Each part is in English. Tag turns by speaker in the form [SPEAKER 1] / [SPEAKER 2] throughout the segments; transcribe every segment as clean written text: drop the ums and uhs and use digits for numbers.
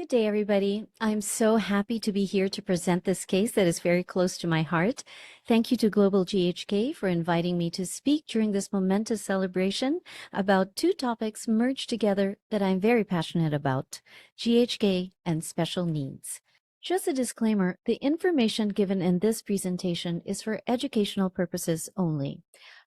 [SPEAKER 1] Good day, everybody. I'm so happy to be here to present this case that is very close to my heart. Thank you to Global GHK for inviting me to speak during this momentous celebration about two topics merged together that I'm very passionate about, GHK and special needs. Just a disclaimer, the information given in this presentation is for educational purposes only.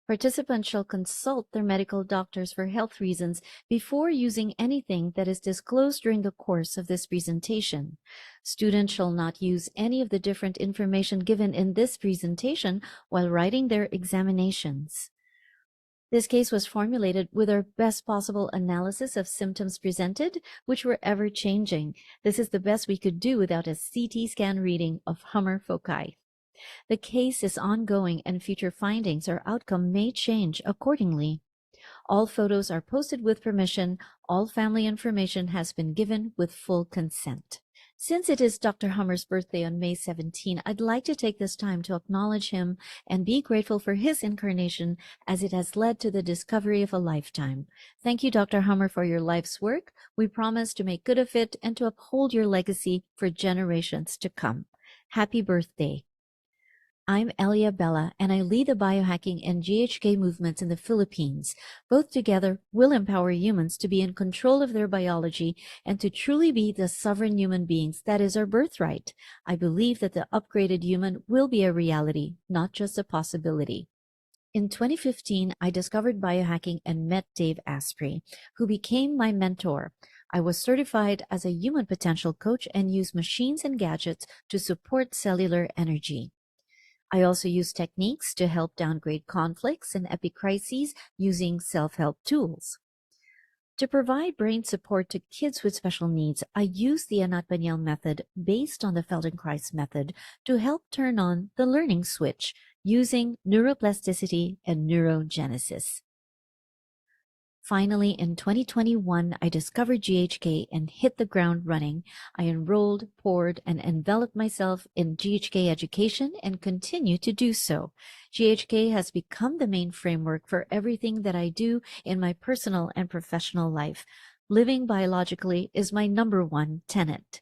[SPEAKER 1] Participants shall consult their medical doctors for health reasons before using anything that is disclosed during the course of this presentation. Students shall not use any of the different information given in this presentation while writing their examinations. This case was formulated with our best possible analysis of symptoms presented, which were ever changing. This is the best we could do without a CT scan reading of Hummer foci. The case is ongoing and future findings or outcome may change accordingly. All photos are posted with permission. All family information has been given with full consent. Since it is Dr. Hummer's birthday on May 17, I'd like to take this time to acknowledge him and be grateful for his incarnation as it has led to the discovery of a lifetime. Thank you, Dr. Hummer, for your life's work. We promise to make good of it and to uphold your legacy for generations to come. Happy birthday. I'm ELi Abela, and I lead the biohacking and GHK movements in the Philippines. Both together will empower humans to be in control of their biology and to truly be the sovereign human beings that is our birthright. I believe that the upgraded human will be a reality, not just a possibility. In 2015, I discovered biohacking and met Dave Asprey, who became my mentor. I was certified as a human potential coach and use machines and gadgets to support cellular energy. I also use techniques to help downgrade conflicts and epicrises using self-help tools. To provide brain support to kids with special needs, I use the Anat Baniel Method based on the Feldenkrais method to help turn on the learning switch using neuroplasticity and neurogenesis. Finally, in 2021, I discovered GHK and hit the ground running. I enrolled, poured, and enveloped myself in GHK education and continue to do so. GHK has become the main framework for everything that I do in my personal and professional life. Living biologically is my #1 tenet.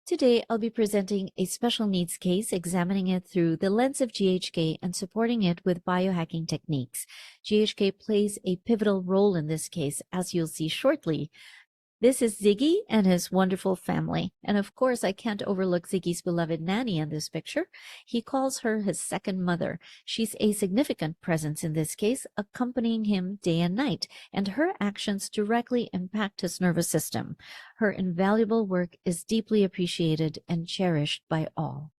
[SPEAKER 1] Today, I'll be presenting a special needs case, examining it through the lens of GHK and supporting it with biohacking techniques. GHK plays a pivotal role in this case, as you'll see shortly. This is Ziggy and his wonderful family. And of course, I can't overlook Ziggy's beloved nanny in this picture. He calls her his second mother. She's a significant presence in this case, accompanying him day and night, and her actions directly impact his nervous system. Her invaluable work is deeply appreciated and cherished by all.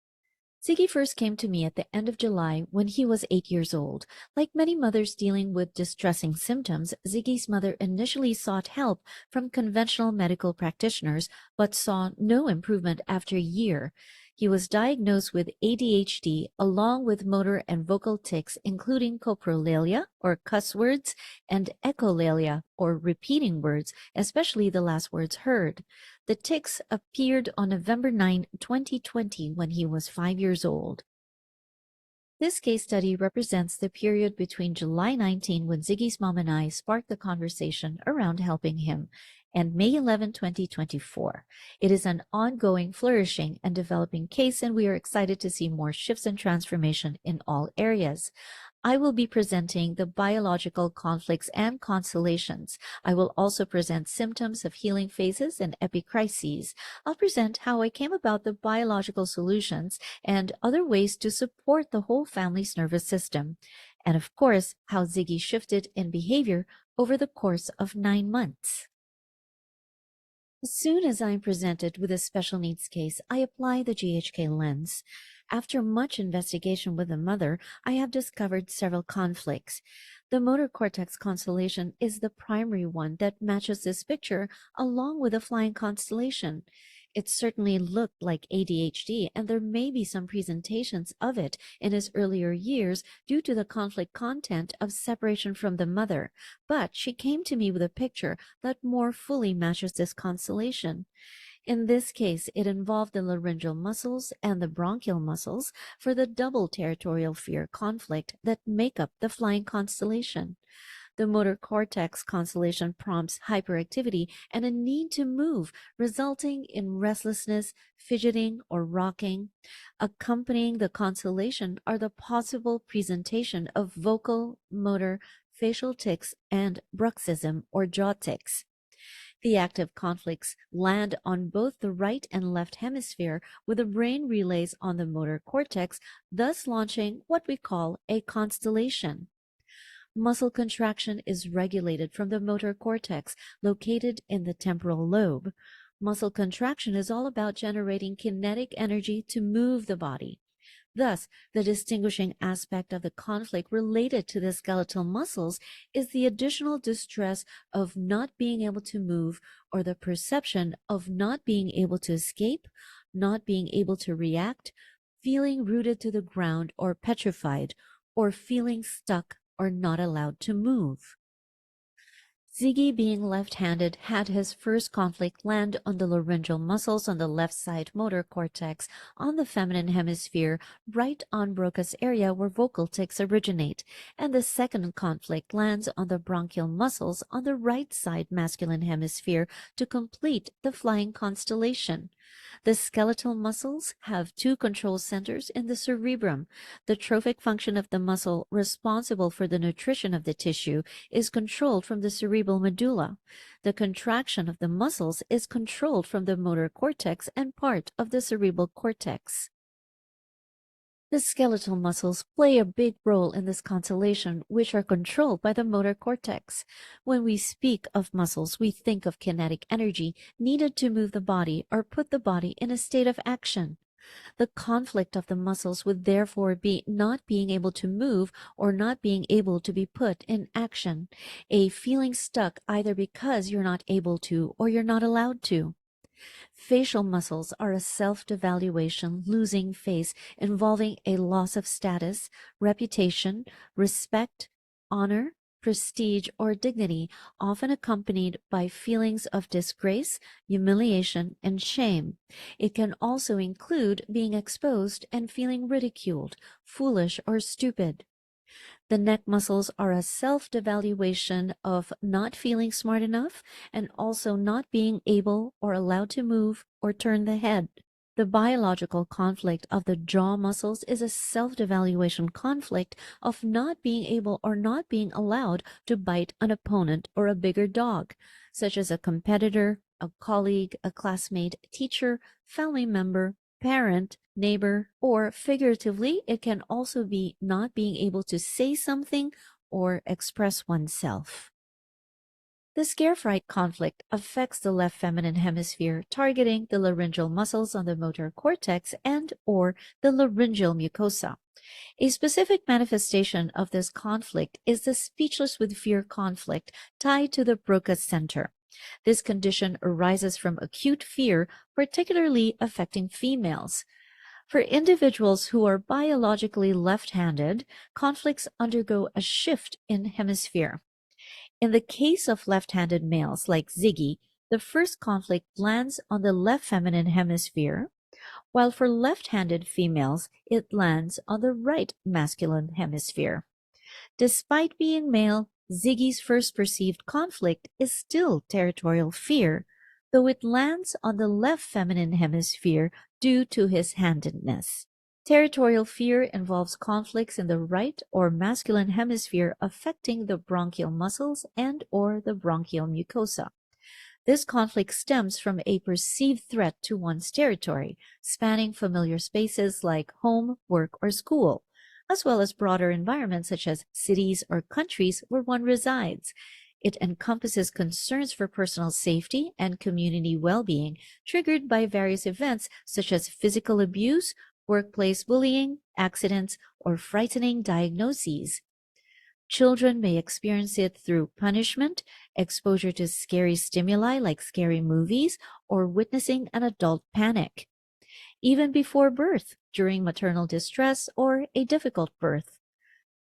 [SPEAKER 1] Ziggy first came to me at the end of July when he was 8 years old. Like many mothers dealing with distressing symptoms, Ziggy's mother initially sought help from conventional medical practitioners, but saw no improvement after a year. He was diagnosed with ADHD along with motor and vocal tics, including coprolalia, or cuss words, and echolalia, or repeating words, especially the last words heard. The tics appeared on November 9, 2020, when he was 5 years old. This case study represents the period between July 19, when Ziggy's mom and I sparked the conversation around helping him, and May 11, 2024. It is an ongoing, flourishing, and developing case, and we are excited to see more shifts and transformation in all areas. I will be presenting the biological conflicts and constellations. I will also present symptoms of healing phases and epicrises. I'll present how I came about the biological solutions and other ways to support the whole family's nervous system. And of course, how Ziggy shifted in behavior over the course of 9 months. As soon as I'm presented with a special needs case, I apply the GHK lens. After much investigation with the mother, I have discovered several conflicts. The motor cortex constellation is the primary one that matches this picture, along with the flying constellation. It certainly looked like ADHD, and there may be some presentations of it in his earlier years due to the conflict content of separation from the mother, but she came to me with a picture that more fully matches this constellation. In this case, it involved the laryngeal muscles and the bronchial muscles for the double territorial fear conflict that make up the flying constellation. The motor cortex constellation prompts hyperactivity and a need to move, resulting in restlessness, fidgeting, or rocking. Accompanying the constellation are the possible presentation of vocal, motor, facial tics, and bruxism or jaw tics. The active conflicts land on both the right and left hemisphere, with the brain relays on the motor cortex, thus launching what we call a constellation. Muscle contraction is regulated from the motor cortex, located in the temporal lobe. Muscle contraction is all about generating kinetic energy to move the body. Thus, the distinguishing aspect of the conflict related to the skeletal muscles is the additional distress of not being able to move, or the perception of not being able to escape, not being able to react, feeling rooted to the ground or petrified, or feeling stuck or not allowed to move. Ziggy, being left-handed, had his first conflict land on the laryngeal muscles on the left side motor cortex on the feminine hemisphere, right on Broca's area where vocal tics originate, and the second conflict lands on the bronchial muscles on the right side masculine hemisphere to complete the flying constellation. The skeletal muscles have two control centers in the cerebrum. The trophic function of the muscle responsible for the nutrition of the tissue is controlled from the cerebral medulla. The contraction of the muscles is controlled from the motor cortex and part of the cerebral cortex. The skeletal muscles play a big role in this constellation, which are controlled by the motor cortex. When we speak of muscles, we think of kinetic energy needed to move the body or put the body in a state of action. The conflict of the muscles would therefore be not being able to move or not being able to be put in action, a feeling stuck either because you're not able to or you're not allowed to. Facial muscles are a self-devaluation, losing face involving a loss of status, reputation, respect, honor, prestige, or dignity, often accompanied by feelings of disgrace, humiliation, and shame. It can also include being exposed and feeling ridiculed, foolish, or stupid. The neck muscles are a self-devaluation of not feeling smart enough and also not being able or allowed to move or turn the head. The biological conflict of the jaw muscles is a self-devaluation conflict of not being able or not being allowed to bite an opponent or a bigger dog, such as a competitor, a colleague, a classmate, teacher, family member, parent, neighbor, or figuratively, it can also be not being able to say something or express oneself. The scare-fright conflict affects the left feminine hemisphere, targeting the laryngeal muscles on the motor cortex and or the laryngeal mucosa. A specific manifestation of this conflict is the speechless with fear conflict tied to the Broca center. This condition arises from acute fear, particularly affecting females. For individuals who are biologically left-handed, conflicts undergo a shift in hemisphere. In the case of left-handed males like Ziggy, the first conflict lands on the left feminine hemisphere, while for left-handed females, it lands on the right masculine hemisphere. Despite being male, Ziggy's first perceived conflict is still territorial fear, though it lands on the left feminine hemisphere due to his handedness. Territorial fear involves conflicts in the right or masculine hemisphere affecting the bronchial muscles and or the bronchial mucosa. This conflict stems from a perceived threat to one's territory, spanning familiar spaces like home, work, or school, as well as broader environments such as cities or countries where one resides. It encompasses concerns for personal safety and community well-being triggered by various events such as physical abuse, workplace bullying, accidents, or frightening diagnoses. Children may experience it through punishment, exposure to scary stimuli like scary movies, or witnessing an adult panic. Even before birth, during maternal distress, or a difficult birth.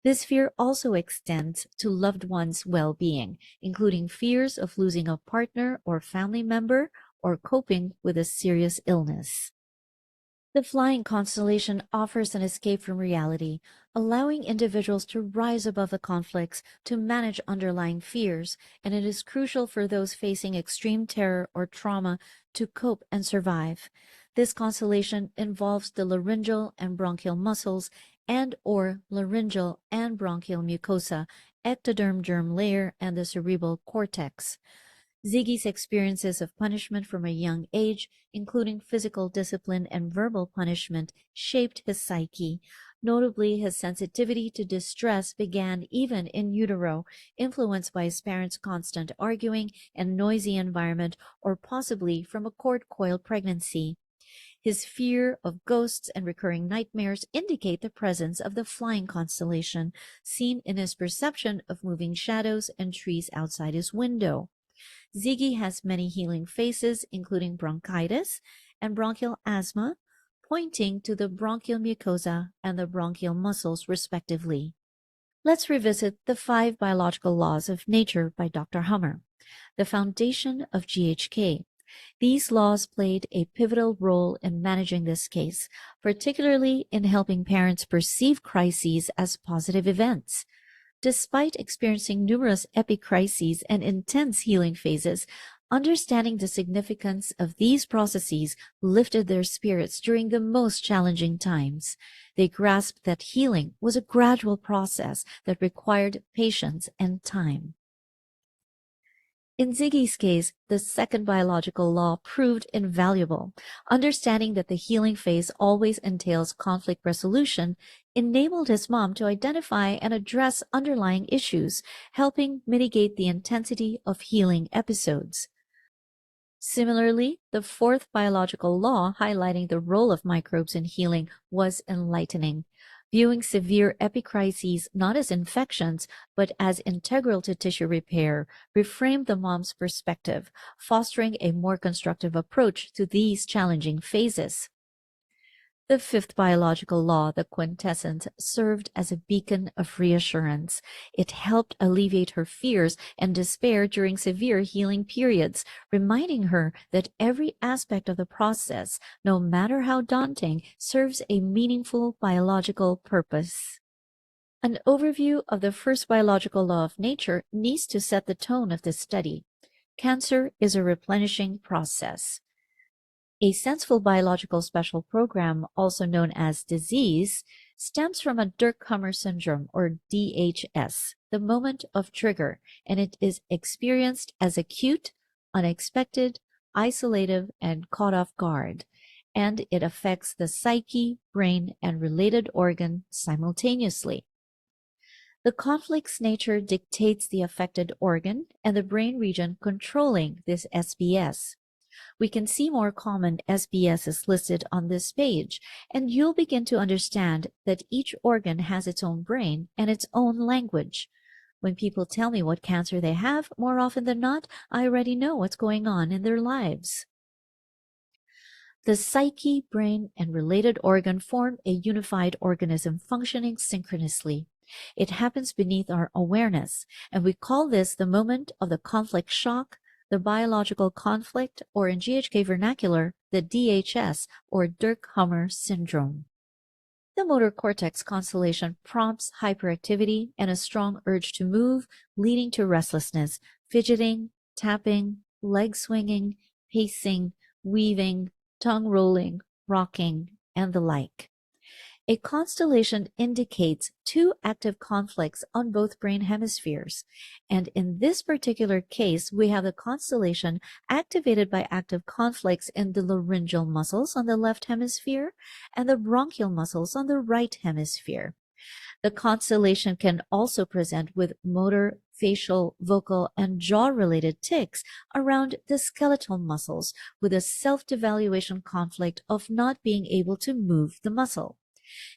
[SPEAKER 1] This fear also extends to loved ones' well-being, including fears of losing a partner or family member or coping with a serious illness. The flying constellation offers an escape from reality, allowing individuals to rise above the conflicts, to manage underlying fears, and it is crucial for those facing extreme terror or trauma to cope and survive. This constellation involves the laryngeal and bronchial muscles and/or laryngeal and bronchial mucosa, ectoderm germ layer, and the cerebral cortex. Ziggy's experiences of punishment from a young age, including physical discipline and verbal punishment, shaped his psyche. Notably, his sensitivity to distress began even in utero, influenced by his parents' constant arguing and noisy environment, or possibly from a cord-coil pregnancy. His fear of ghosts and recurring nightmares indicate the presence of the flying constellation, seen in his perception of moving shadows and trees outside his window. Ziggy has many healing phases, including bronchitis and bronchial asthma, pointing to the bronchial mucosa and the bronchial muscles, respectively. Let's revisit the 5 biological laws of nature by Dr. Hummer, the foundation of GHK. These laws played a pivotal role in managing this case, particularly in helping parents perceive crises as positive events. Despite experiencing numerous epicrises and intense healing phases, understanding the significance of these processes lifted their spirits during the most challenging times. They grasped that healing was a gradual process that required patience and time. In Ziggy's case, the second biological law proved invaluable. Understanding that the healing phase always entails conflict resolution enabled his mom to identify and address underlying issues, helping mitigate the intensity of healing episodes. Similarly, the fourth biological law highlighting the role of microbes in healing was enlightening. Viewing severe epicrises not as infections, but as integral to tissue repair, reframed the mom's perspective, fostering a more constructive approach to these challenging phases. The fifth biological law, the quintessence, served as a beacon of reassurance. It helped alleviate her fears and despair during severe healing periods, reminding her that every aspect of the process, no matter how daunting, serves a meaningful biological purpose. An overview of the first biological law of nature needs to set the tone of this study. Cancer is a replenishing process. A senseful biological special program, also known as disease, stems from a Dirkhammer syndrome, or DHS, the moment of trigger, and it is experienced as acute, unexpected, isolative, and caught off guard, and it affects the psyche, brain, and related organ simultaneously. The conflict's nature dictates the affected organ and the brain region controlling this SBS. We can see more common SBSs listed on this page, and you'll begin to understand that each organ has its own brain and its own language. When people tell me what cancer they have, more often than not, I already know what's going on in their lives. The psyche, brain, and related organ form a unified organism functioning synchronously. It happens beneath our awareness, and we call this the moment of the conflict shock, the biological conflict, or in GHK vernacular, the DHS, or Dirkhammer syndrome. The motor cortex constellation prompts hyperactivity and a strong urge to move, leading to restlessness, fidgeting, tapping, leg swinging, pacing, weaving, tongue rolling, rocking, and the like. A constellation indicates two active conflicts on both brain hemispheres, and in this particular case, we have the constellation activated by active conflicts in the laryngeal muscles on the left hemisphere and the bronchial muscles on the right hemisphere. The constellation can also present with motor, facial, vocal, and jaw-related tics around the skeletal muscles with a self-devaluation conflict of not being able to move the muscle.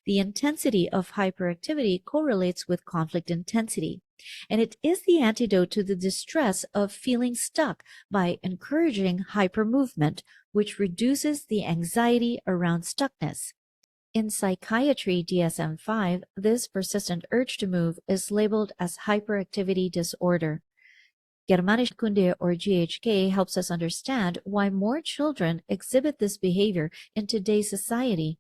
[SPEAKER 1] The intensity of hyperactivity correlates with conflict intensity, and it is the antidote to the distress of feeling stuck by encouraging hypermovement, which reduces the anxiety around stuckness. In psychiatry DSM-5, this persistent urge to move is labeled as hyperactivity disorder. Germanische Heilkunde, or GHK, helps us understand why more children exhibit this behavior in today's society.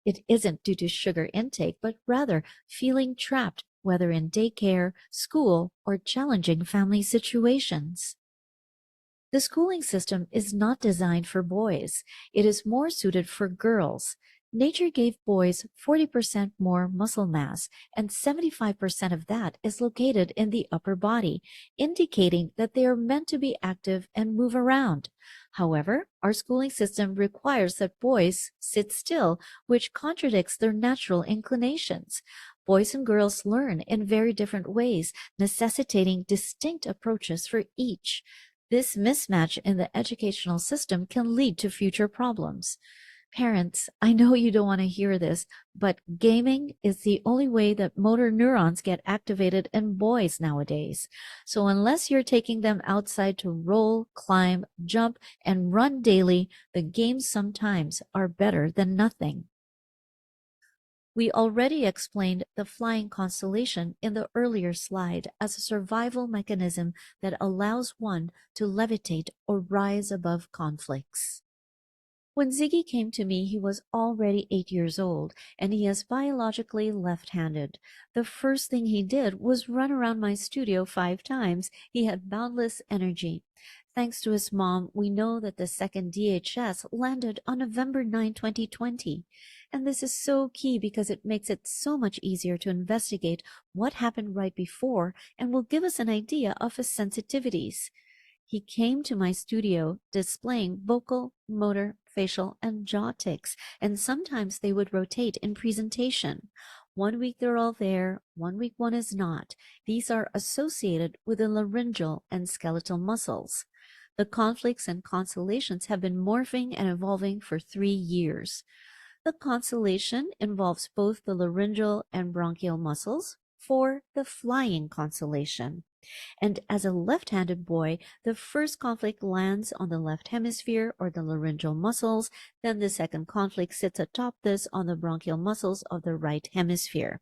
[SPEAKER 1] It isn't due to sugar intake, but rather feeling trapped, whether in daycare, school, or challenging family situations. The schooling system is not designed for boys. It is more suited for girls. Nature gave boys 40% more muscle mass, and 75% of that is located in the upper body, indicating that they are meant to be active and move around. However, our schooling system requires that boys sit still, which contradicts their natural inclinations. Boys and girls learn in very different ways, necessitating distinct approaches for each. This mismatch in the educational system can lead to future problems. Parents, I know you don't want to hear this, but gaming is the only way that motor neurons get activated in boys nowadays. So unless you're taking them outside to roll, climb, jump, and run daily, the games sometimes are better than nothing. We already explained the flying constellation in the earlier slide as a survival mechanism that allows one to levitate or rise above conflicts. When Ziggy came to me, he was already 8 years old, and he is biologically left-handed. The first thing he did was run around my studio 5 times. He had boundless energy. Thanks to his mom, we know that the second DHS landed on November 9, 2020. And this is so key because it makes it so much easier to investigate what happened right before and will give us an idea of his sensitivities. He came to my studio displaying vocal, motor, facial, and jaw tics, and sometimes they would rotate in presentation. 1 week they're all there, 1 week one is not. These are associated with the laryngeal and skeletal muscles. The conflicts and constellations have been morphing and evolving for 3 years. The constellation involves both the laryngeal and bronchial muscles for the flying constellation. And as a left-handed boy, the first conflict lands on the left hemisphere or the laryngeal muscles, then the second conflict sits atop this on the bronchial muscles of the right hemisphere.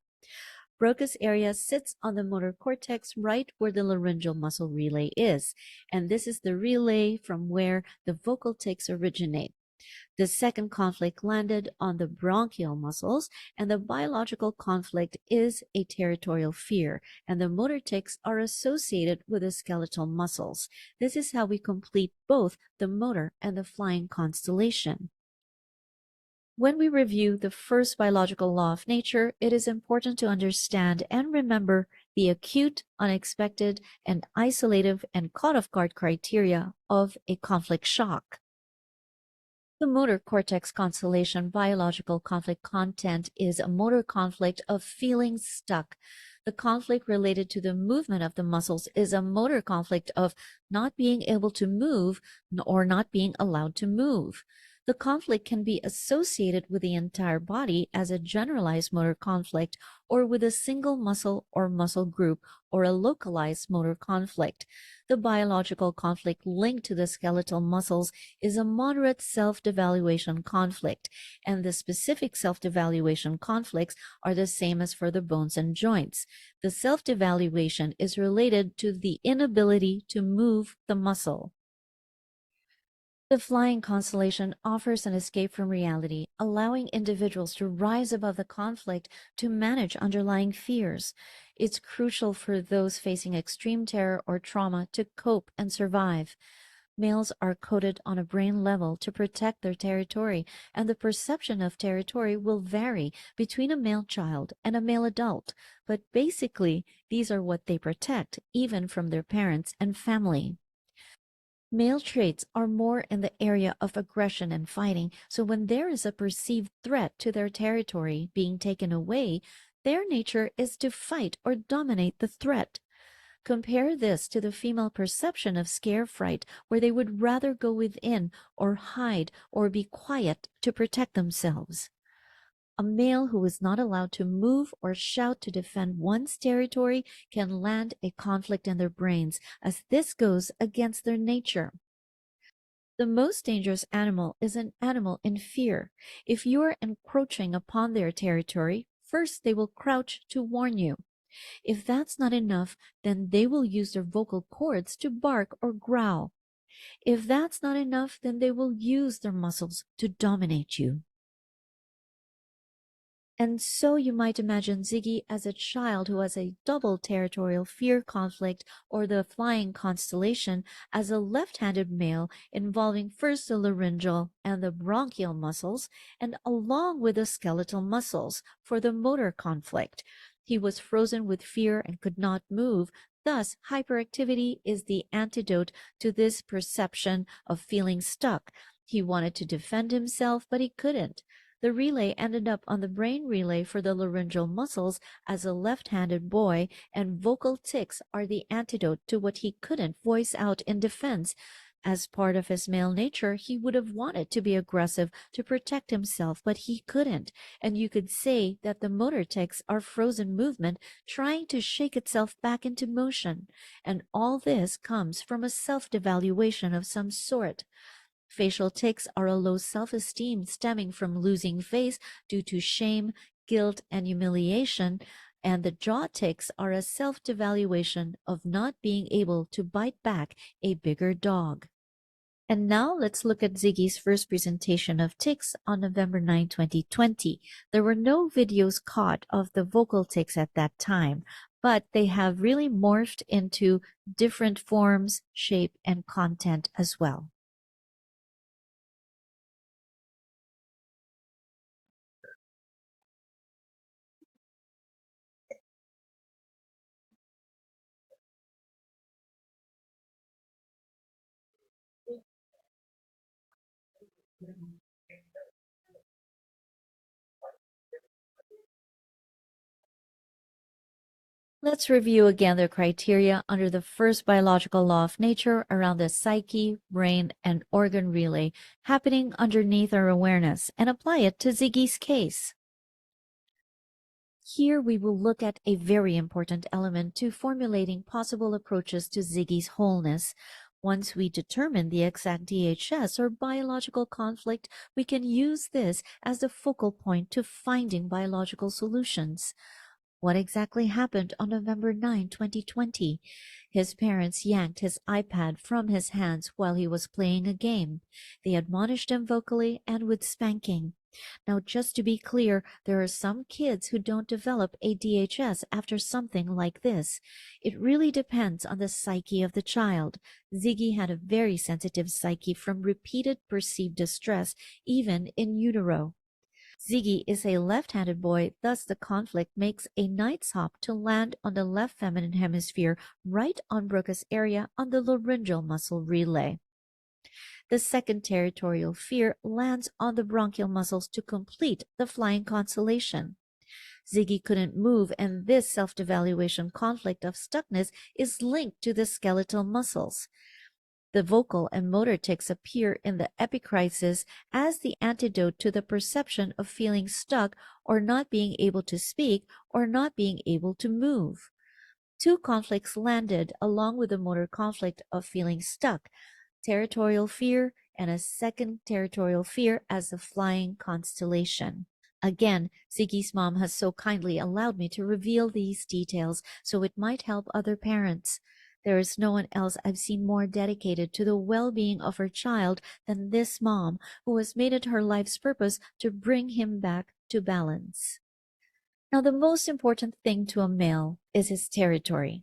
[SPEAKER 1] Broca's area sits on the motor cortex right where the laryngeal muscle relay is, and this is the relay from where the vocal tics originate. The second conflict landed on the bronchial muscles, and the biological conflict is a territorial fear, and the motor tics are associated with the skeletal muscles. This is how we complete both the motor and the flying constellation. When we review the first biological law of nature, it is important to understand and remember the acute, unexpected, and isolative and caught-off-guard criteria of a conflict shock. The motor cortex constellation biological conflict content is a motor conflict of feeling stuck. The conflict related to the movement of the muscles is a motor conflict of not being able to move or not being allowed to move. The conflict can be associated with the entire body as a generalized motor conflict or with a single muscle or muscle group or a localized motor conflict. The biological conflict linked to the skeletal muscles is a moderate self-devaluation conflict, and the specific self-devaluation conflicts are the same as for the bones and joints. The self-devaluation is related to the inability to move the muscle. The flying constellation offers an escape from reality, allowing individuals to rise above the conflict to manage underlying fears. It's crucial for those facing extreme terror or trauma to cope and survive. Males are coded on a brain level to protect their territory, and the perception of territory will vary between a male child and a male adult. But basically, these are what they protect, even from their parents and family. Male traits are more in the area of aggression and fighting, so when there is a perceived threat to their territory being taken away, their nature is to fight or dominate the threat. Compare this to the female perception of scare fright, where they would rather go within or hide or be quiet to protect themselves. A male who is not allowed to move or shout to defend one's territory can land a conflict in their brains, as this goes against their nature. The most dangerous animal is an animal in fear. If you are encroaching upon their territory, first they will crouch to warn you. If that's not enough, then they will use their vocal cords to bark or growl. If that's not enough, then they will use their muscles to dominate you. And so you might imagine Ziggy as a child who has a double territorial fear conflict, or the flying constellation, as a left-handed male involving first the laryngeal and the bronchial muscles, and along with the skeletal muscles for the motor conflict. He was frozen with fear and could not move. Thus, hyperactivity is the antidote to this perception of feeling stuck. He wanted to defend himself, but he couldn't. The relay ended up on the brain relay for the laryngeal muscles as a left-handed boy, and vocal tics are the antidote to what he couldn't voice out in defense. As part of his male nature, he would have wanted to be aggressive to protect himself, but he couldn't. And you could say that the motor tics are frozen movement trying to shake itself back into motion. And all this comes from a self-devaluation of some sort. Facial tics are a low self-esteem stemming from losing face due to shame, guilt, and humiliation, and the jaw tics are a self-devaluation of not being able to bite back a bigger dog. And now let's look at Ziggy's first presentation of tics on November 9, 2020. There were no videos caught of the vocal tics at that time, but they have really morphed into different forms, shape, and content as well. Let's review again the criteria under the first biological law of nature around the psyche, brain, and organ relay happening underneath our awareness and apply it to Ziggy's case. Here we will look at a very important element to formulating possible approaches to Ziggy's wholeness. Once we determine the exact DHS or biological conflict, we can use this as the focal point to finding biological solutions. What exactly happened on November 9, 2020? His parents yanked his iPad from his hands while he was playing a game. They admonished him vocally and with spanking. Now, just to be clear, there are some kids who don't develop a DHS after something like this. It really depends on the psyche of the child. Ziggy had a very sensitive psyche from repeated perceived distress, even in utero. Ziggy is a left-handed boy, thus the conflict makes a knight's hop to land on the left feminine hemisphere right on Broca's area on the laryngeal muscle relay. The second territorial fear lands on the bronchial muscles to complete the flying constellation. Ziggy couldn't move, and this self-devaluation conflict of stuckness is linked to the skeletal muscles. The vocal and motor tics appear in the epicrisis as the antidote to the perception of feeling stuck or not being able to speak or not being able to move. Two conflicts landed along with the motor conflict of feeling stuck, territorial fear and a second territorial fear as the flying constellation. Again, Ziggy's mom has so kindly allowed me to reveal these details so it might help other parents. There is no one else I've seen more dedicated to the well-being of her child than this mom, who has made it her life's purpose to bring him back to balance. Now, the most important thing to a male is his territory.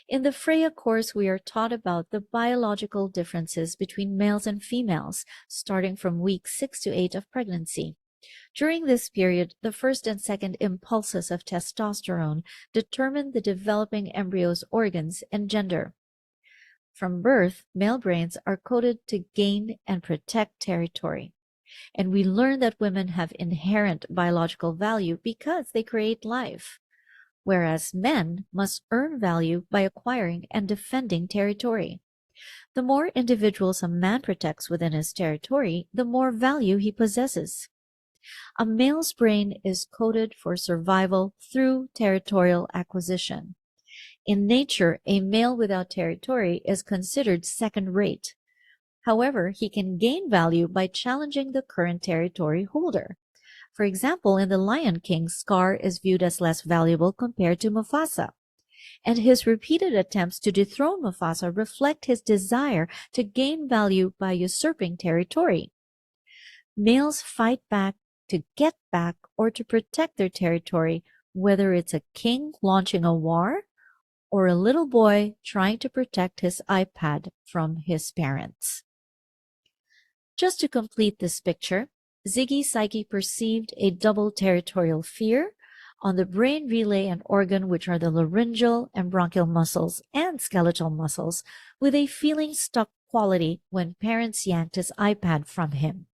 [SPEAKER 1] In the Freya course, we are taught about the biological differences between males and females, starting from week 6 to 8 of pregnancy. During this period, the first and second impulses of testosterone determine the developing embryo's organs and gender. From birth, male brains are coded to gain and protect territory. And we learn that women have inherent biological value because they create life, whereas men must earn value by acquiring and defending territory. The more individuals a man protects within his territory, the more value he possesses. A male's brain is coded for survival through territorial acquisition. In nature, a male without territory is considered second-rate. However, he can gain value by challenging the current territory holder. For example, in The Lion King, Scar is viewed as less valuable compared to Mufasa, and his repeated attempts to dethrone Mufasa reflect his desire to gain value by usurping territory. Males fight back to get back or to protect their territory, whether it's a king launching a war or a little boy trying to protect his iPad from his parents. Just to complete this picture, Ziggy's psyche perceived a double territorial fear on the brain relay and organ, which are the laryngeal and bronchial muscles and skeletal muscles, with a feeling stuck quality when parents yanked his iPad from him.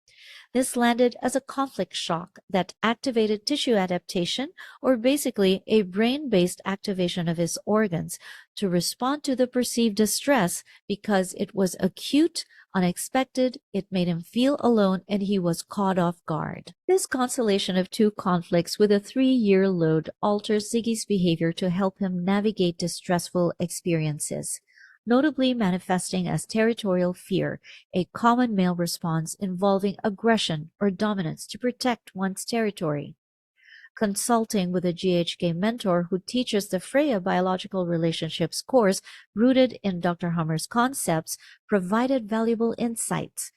[SPEAKER 1] This landed as a conflict shock that activated tissue adaptation, or basically a brain-based activation of his organs to respond to the perceived distress because it was acute, unexpected, it made him feel alone, and he was caught off guard. This constellation of two conflicts with a 3-year load alters Ziggy's behavior to help him navigate distressful experiences, notably manifesting as territorial fear, a common male response involving aggression or dominance to protect one's territory. Consulting with a GHK mentor who teaches the Freya Biological Relationships course rooted in Dr. Hummer's concepts provided valuable insights.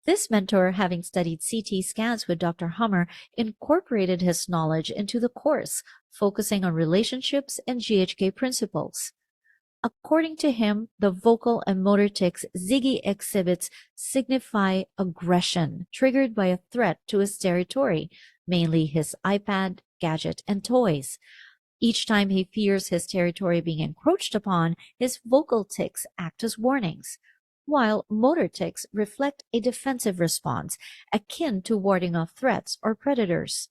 [SPEAKER 1] This mentor, having studied CT scans with Dr. Hummer, incorporated his knowledge into the course, focusing on relationships and GHK principles. According to him, the vocal and motor tics Ziggy exhibits signify aggression triggered by a threat to his territory, mainly his iPad, gadget, and toys. Each time he fears his territory being encroached upon, his vocal tics act as warnings, while motor tics reflect a defensive response akin to warding off threats or predators.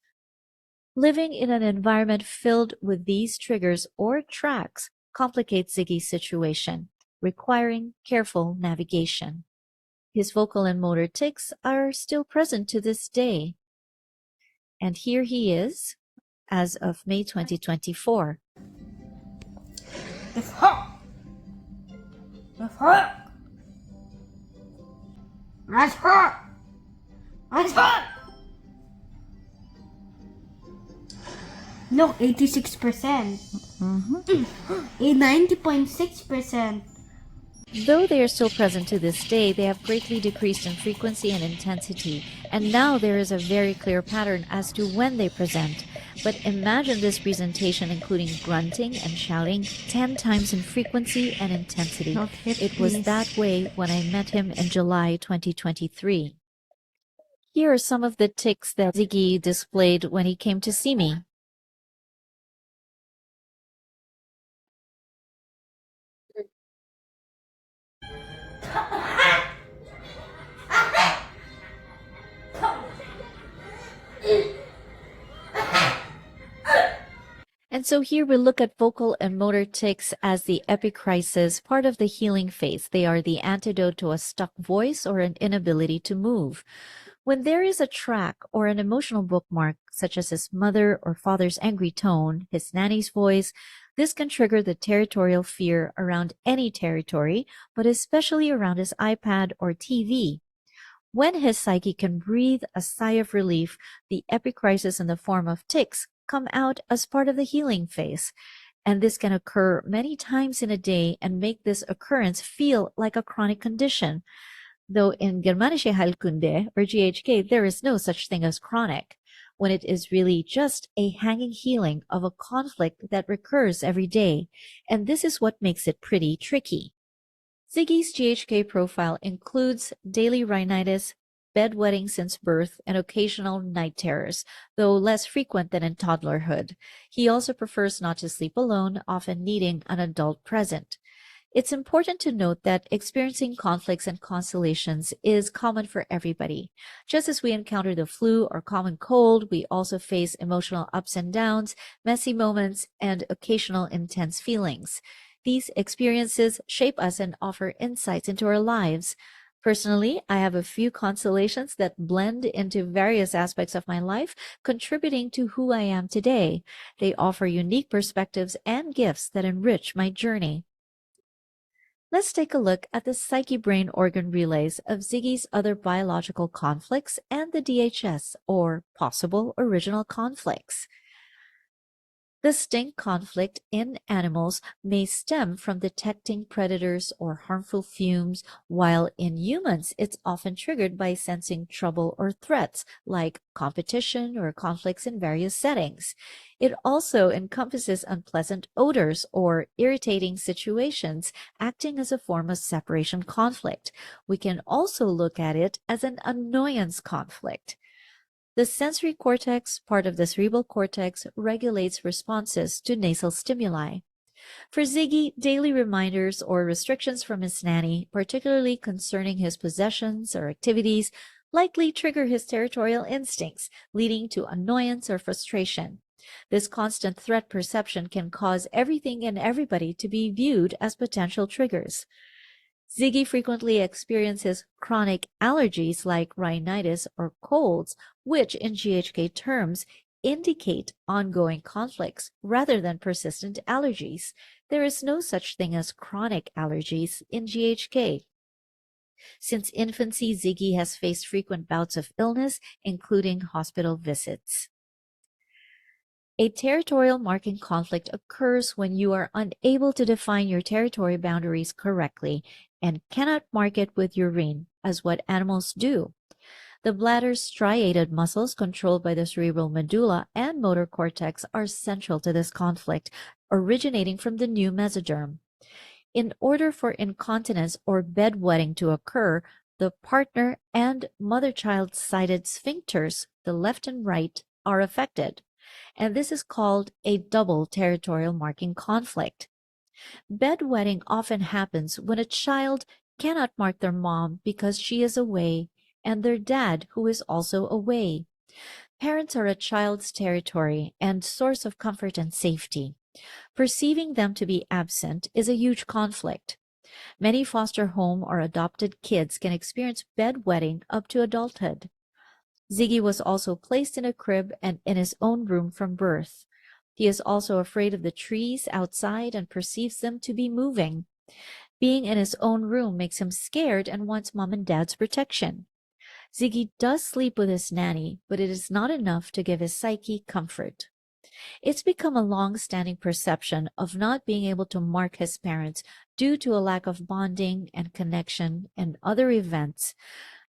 [SPEAKER 1] Living in an environment filled with these triggers or tracks complicates Ziggy's situation, requiring careful navigation. His vocal and motor tics are still present to this day. And here he is, as of May 2024.
[SPEAKER 2] It's hot. It's hot. That's hot. That's hot. No, 86%. A 90.6%.
[SPEAKER 1] Though they are still present to this day, they have greatly decreased in frequency and intensity, and now there is a very clear pattern as to when they present. But imagine this presentation including grunting and shouting 10 times in frequency and intensity. It was that way when I met him in July 2023. Here are some of the tics that Ziggy displayed when he came to see me. And so here we look at vocal and motor tics as the epicrisis, part of the healing phase. They are the antidote to a stuck voice or an inability to move. When there is a track or an emotional bookmark, such as his mother or father's angry tone, his nanny's voice, this can trigger the territorial fear around any territory, but especially around his iPad or TV. When his psyche can breathe a sigh of relief, the epicrisis in the form of tics come out as part of the healing phase. And this can occur many times in a day and make this occurrence feel like a chronic condition. Though in Germanische Heilkunde, or GHK, there is no such thing as chronic, when it is really just a hanging healing of a conflict that recurs every day. And this is what makes it pretty tricky. Ziggy's GHK profile includes daily rhinitis, bedwetting since birth, and occasional night terrors, though less frequent than in toddlerhood. He also prefers not to sleep alone, often needing an adult present. It's important to note that experiencing conflicts and constellations is common for everybody. Just as we encounter the flu or common cold, we also face emotional ups and downs, messy moments, and occasional intense feelings. These experiences shape us and offer insights into our lives. Personally, I have a few constellations that blend into various aspects of my life, contributing to who I am today. They offer unique perspectives and gifts that enrich my journey. Let's take a look at the psyche-brain organ relays of Ziggy's other biological conflicts and the DHS, or possible original conflicts. Distinct conflict in animals may stem from detecting predators or harmful fumes, while in humans it's often triggered by sensing trouble or threats, like competition or conflicts in various settings. It also encompasses unpleasant odors or irritating situations, acting as a form of separation conflict. We can also look at it as an annoyance conflict. The sensory cortex, part of the cerebral cortex, regulates responses to nasal stimuli. For Ziggy, daily reminders or restrictions from his nanny, particularly concerning his possessions or activities, likely trigger his territorial instincts, leading to annoyance or frustration. This constant threat perception can cause everything and everybody to be viewed as potential triggers. Ziggy frequently experiences chronic allergies like rhinitis or colds, which in GHK terms indicate ongoing conflicts rather than persistent allergies. There is no such thing as chronic allergies in GHK. Since infancy, Ziggy has faced frequent bouts of illness, including hospital visits. A territorial marking conflict occurs when you are unable to define your territory boundaries correctly and cannot mark it with urine, as what animals do. The bladder's striated muscles, controlled by the cerebral medulla and motor cortex, are central to this conflict, originating from the new mesoderm. In order for incontinence or bedwetting to occur, the partner and mother-child sided sphincters, the left and right, are affected, and this is called a double territorial marking conflict. Bedwetting often happens when a child cannot mark their mom because she is away and their dad who is also away. Parents are a child's territory and source of comfort and safety. Perceiving them to be absent is a huge conflict. Many foster home or adopted kids can experience bedwetting up to adulthood. Ziggy was also placed in a crib and in his own room from birth. He is also afraid of the trees outside and perceives them to be moving. Being in his own room makes him scared and wants mom and dad's protection. Ziggy does sleep with his nanny, but it is not enough to give his psyche comfort. It's become a long-standing perception of not being able to mark his parents due to a lack of bonding and connection and other events.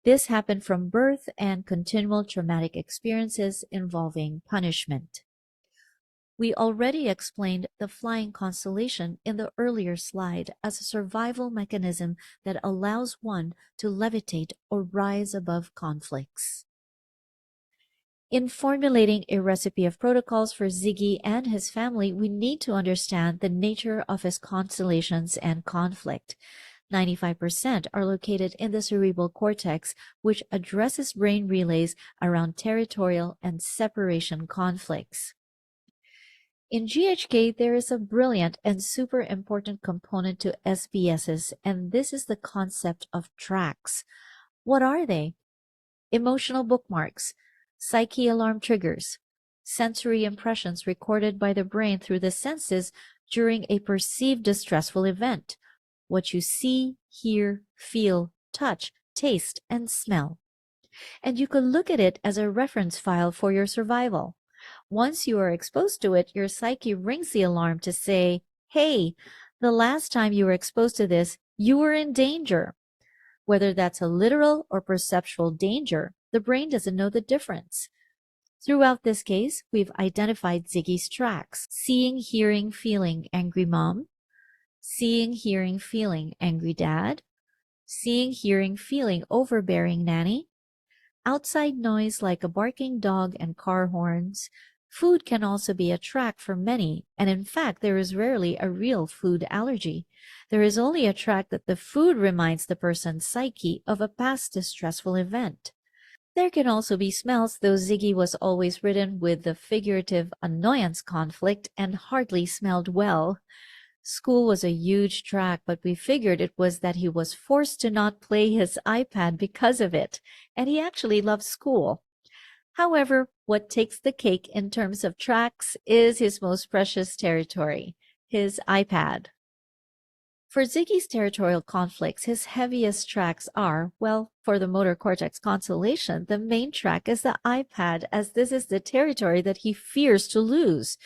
[SPEAKER 1] This happened from birth and continual traumatic experiences involving punishment. We already explained the flying constellation in the earlier slide as a survival mechanism that allows one to levitate or rise above conflicts. In formulating a recipe of protocols for Ziggy and his family, we need to understand the nature of his constellations and conflict. 95% are located in the cerebral cortex, which addresses brain relays around territorial and separation conflicts. In GHK, there is a brilliant and super important component to SBSs, and this is the concept of tracks. What are they? Emotional bookmarks, psyche alarm triggers, sensory impressions recorded by the brain through the senses during a perceived distressful event. What you see, hear, feel, touch, taste, and smell. And you could look at it as a reference file for your survival. Once you are exposed to it, your psyche rings the alarm to say, hey, the last time you were exposed to this, you were in danger. Whether that's a literal or perceptual danger, the brain doesn't know the difference. Throughout this case, we've identified Ziggy's tracks: seeing, hearing, feeling angry mom, seeing, hearing, feeling angry dad, seeing, hearing, feeling overbearing nanny, outside noise like a barking dog and car horns. Food can also be a track for many, and in fact, there is rarely a real food allergy. There is only a track that the food reminds the person's psyche of a past distressful event. There can also be smells, though Ziggy was always ridden with the figurative annoyance conflict and hardly smelled well. School was a huge track, but we figured it was that he was forced to not play his iPad because of it, and he actually loved school. However, what takes the cake in terms of tracks is his most precious territory, his iPad. For Ziggy's territorial conflicts, his heaviest tracks are, well, for the motor cortex constellation, the main track is the iPad, as this is the territory that he fears to lose.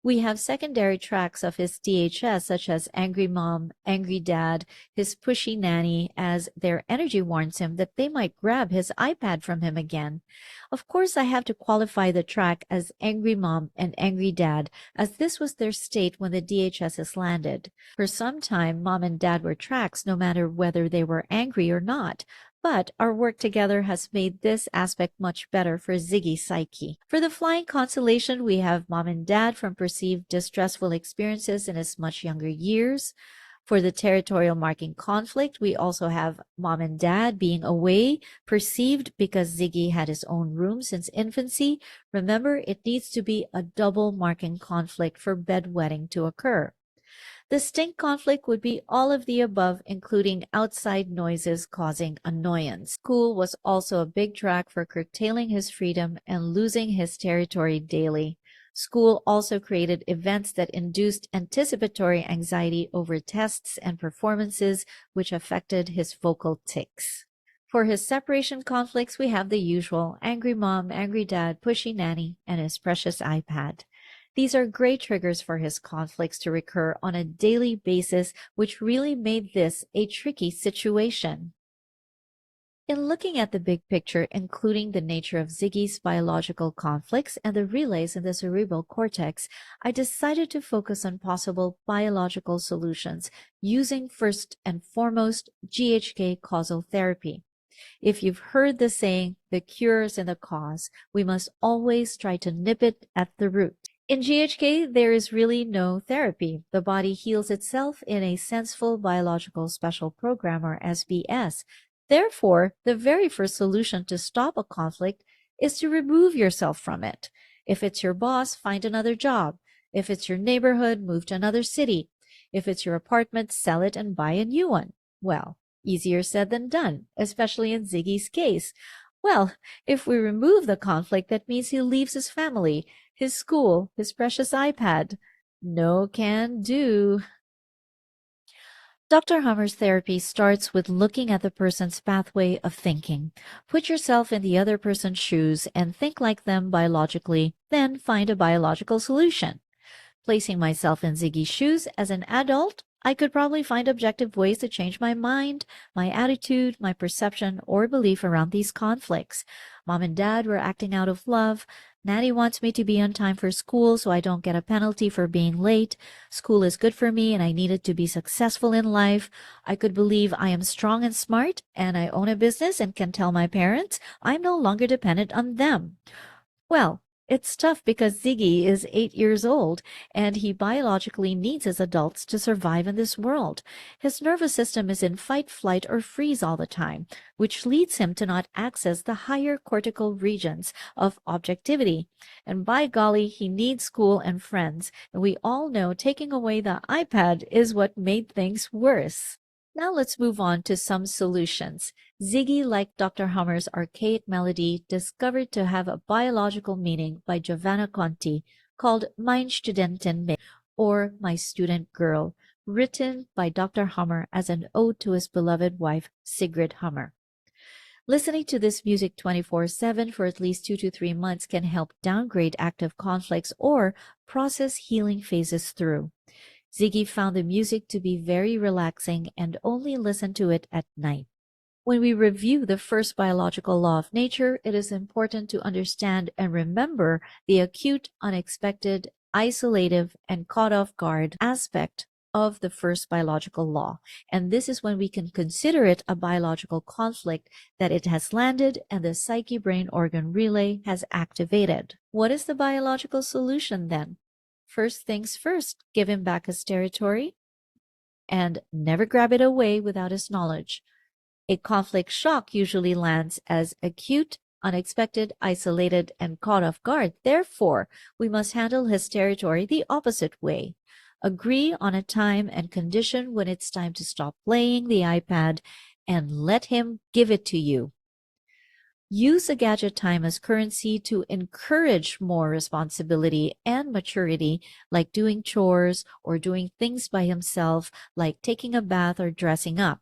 [SPEAKER 1] We have secondary tracks of his DHS, such as angry mom, angry dad, his pushy nanny, as their energy warns him that they might grab his iPad from him again. Of course, I have to qualify the track as angry mom and angry dad, as this was their state when the DHSs landed. For some time, mom and dad were tracks no matter whether they were angry or not. But our work together has made this aspect much better for Ziggy's psyche. For the flying constellation, we have mom and dad from perceived distressful experiences in his much younger years. For the territorial marking conflict, we also have mom and dad being away, perceived because Ziggy had his own room since infancy. Remember, it needs to be a double marking conflict for bedwetting to occur. The stink conflict would be all of the above, including outside noises causing annoyance. School was also a big track for curtailing his freedom and losing his territory daily. School also created events that induced anticipatory anxiety over tests and performances, which affected his vocal tics. For his separation conflicts, we have the usual angry mom, angry dad, pushy nanny, and his precious iPad. These are great triggers for his conflicts to recur on a daily basis, which really made this a tricky situation. In looking at the big picture, including the nature of Ziggy's biological conflicts and the relays in the cerebral cortex, I decided to focus on possible biological solutions using first and foremost GHK causal therapy. If you've heard the saying, the cure is in the cause, we must always try to nip it at the root. In GHK, there is really no therapy. The body heals itself in a senseful biological special program, or SBS. Therefore, the very first solution to stop a conflict is to remove yourself from it. If it's your boss, find another job. If it's your neighborhood, move to another city. If it's your apartment, sell it and buy a new one. Well, easier said than done, especially in Ziggy's case. Well, if we remove the conflict, that means he leaves his family, his school, his precious iPad. No can do. Dr. Hammer's therapy starts with looking at the person's pathway of thinking. Put yourself in the other person's shoes and think like them biologically, then find a biological solution. Placing myself in Ziggy's shoes as an adult, I could probably find objective ways to change my mind, my attitude, my perception, or belief around these conflicts. Mom and dad were acting out of love. Natty wants me to be on time for school so I don't get a penalty for being late. School is good for me and I needed to be successful in life. I could believe I am strong and smart and I own a business and can tell my parents I'm no longer dependent on them. Well, it's tough because Ziggy is 8 years old and he biologically needs his adults to survive in this world. His nervous system is in fight, flight, or freeze all the time, which leads him to not access the higher cortical regions of objectivity. And by golly, he needs school and friends. And we all know taking away the iPad is what made things worse. Now let's move on to some solutions. Ziggy, like Dr. Hammer's archaic melody, discovered to have a biological meaning by Giovanna Conti called Mein Studentin, or My Student Girl, written by Dr. Hammer as an ode to his beloved wife, Sigrid Hammer. Listening to this music 24/7 for at least 2 to 3 months can help downgrade active conflicts or process healing phases through. Ziggy found the music to be very relaxing and only listened to it at night. When we review the first biological law of nature, it is important to understand and remember the acute, unexpected, isolative, and caught off guard aspect of the first biological law. And this is when we can consider it a biological conflict that it has landed and the psyche-brain organ relay has activated. What is the biological solution then? First things first, give him back his territory and never grab it away without his knowledge. A conflict shock usually lands as acute, unexpected, isolated, and caught off guard. Therefore, we must handle his territory the opposite way. Agree on a time and condition when it's time to stop playing the iPad and let him give it to you. Use a gadget time as currency to encourage more responsibility and maturity, like doing chores or doing things by himself, like taking a bath or dressing up.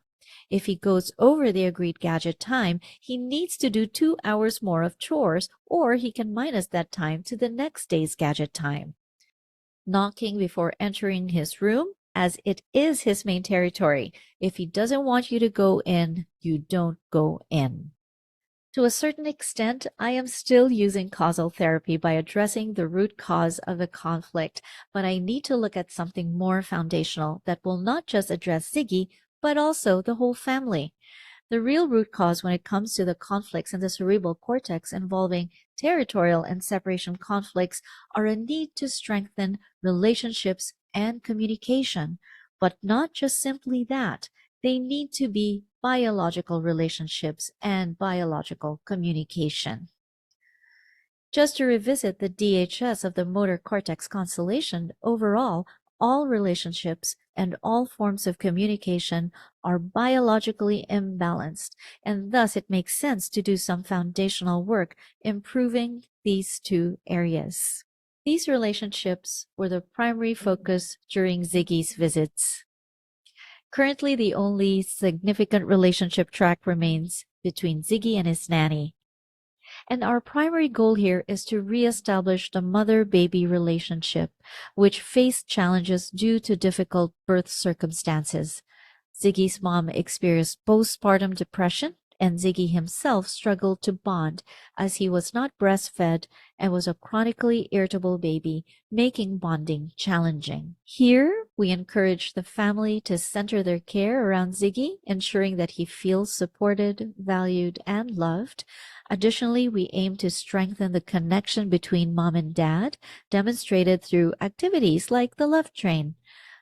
[SPEAKER 1] If he goes over the agreed gadget time, he needs to do 2 hours more of chores, or he can minus that time to the next day's gadget time. Knocking before entering his room, as it is his main territory. If he doesn't want you to go in, you don't go in. To a certain extent, I am still using causal therapy by addressing the root cause of a conflict, but I need to look at something more foundational that will not just address Ziggy, but also the whole family. The real root cause when it comes to the conflicts in the cerebral cortex involving territorial and separation conflicts are a need to strengthen relationships and communication, but not just simply that. They need to be biological relationships and biological communication. Just to revisit the DHS of the motor cortex constellation, overall, all relationships and all forms of communication are biologically imbalanced, and thus it makes sense to do some foundational work improving these two areas. These relationships were the primary focus during Ziggy's visits. Currently, the only significant relationship track remains between Ziggy and his nanny. And our primary goal here is to reestablish the mother-baby relationship, which faced challenges due to difficult birth circumstances. Ziggy's mom experienced postpartum depression, and Ziggy himself struggled to bond as he was not breastfed and was a chronically irritable baby, making bonding challenging. Here, we encourage the family to center their care around Ziggy, ensuring that he feels supported, valued, and loved. Additionally, we aim to strengthen the connection between mom and dad, demonstrated through activities like the love train.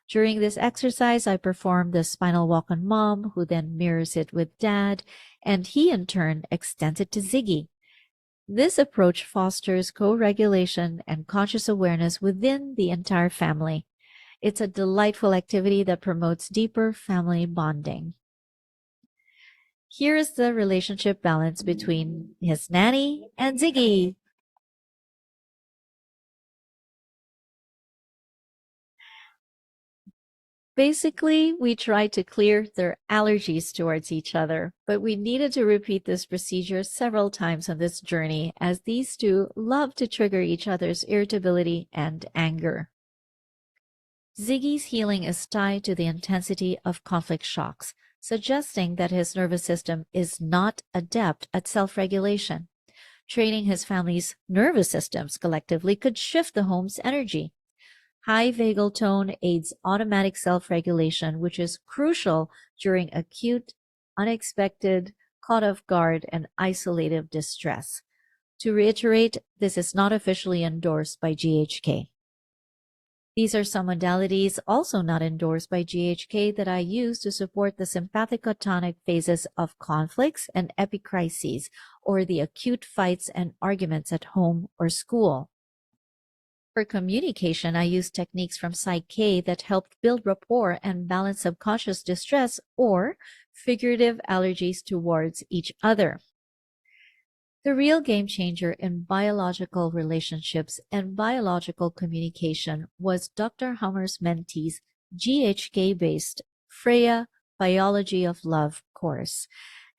[SPEAKER 1] During this exercise, I perform the spinal walk on mom, who then mirrors it with dad, and he in turn extends it to Ziggy. This approach fosters co-regulation and conscious awareness within the entire family. It's a delightful activity that promotes deeper family bonding. Here is the relationship balance between his nanny and Ziggy. Basically, we tried to clear their allergies towards each other, but we needed to repeat this procedure several times on this journey, as these two love to trigger each other's irritability and anger. Ziggy's healing is tied to the intensity of conflict shocks, suggesting that his nervous system is not adept at self-regulation. Training his family's nervous systems collectively could shift the home's energy. High vagal tone aids automatic self-regulation, which is crucial during acute, unexpected, caught off guard, and isolative distress. To reiterate, this is not officially endorsed by GHK. These are some modalities also not endorsed by GHK that I use to support the sympathicotonic phases of conflicts and epicrises, or the acute fights and arguments at home or school. For communication, I use techniques from PSYCH-K that helped build rapport and balance subconscious distress or figurative allergies towards each other. The real game changer in biological relationships and biological communication was Dr. Hummer's mentee's GHK-based Freya Biology of Love course.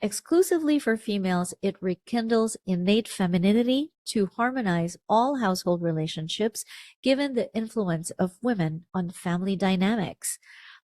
[SPEAKER 1] Exclusively for females, it rekindles innate femininity to harmonize all household relationships, given the influence of women on family dynamics.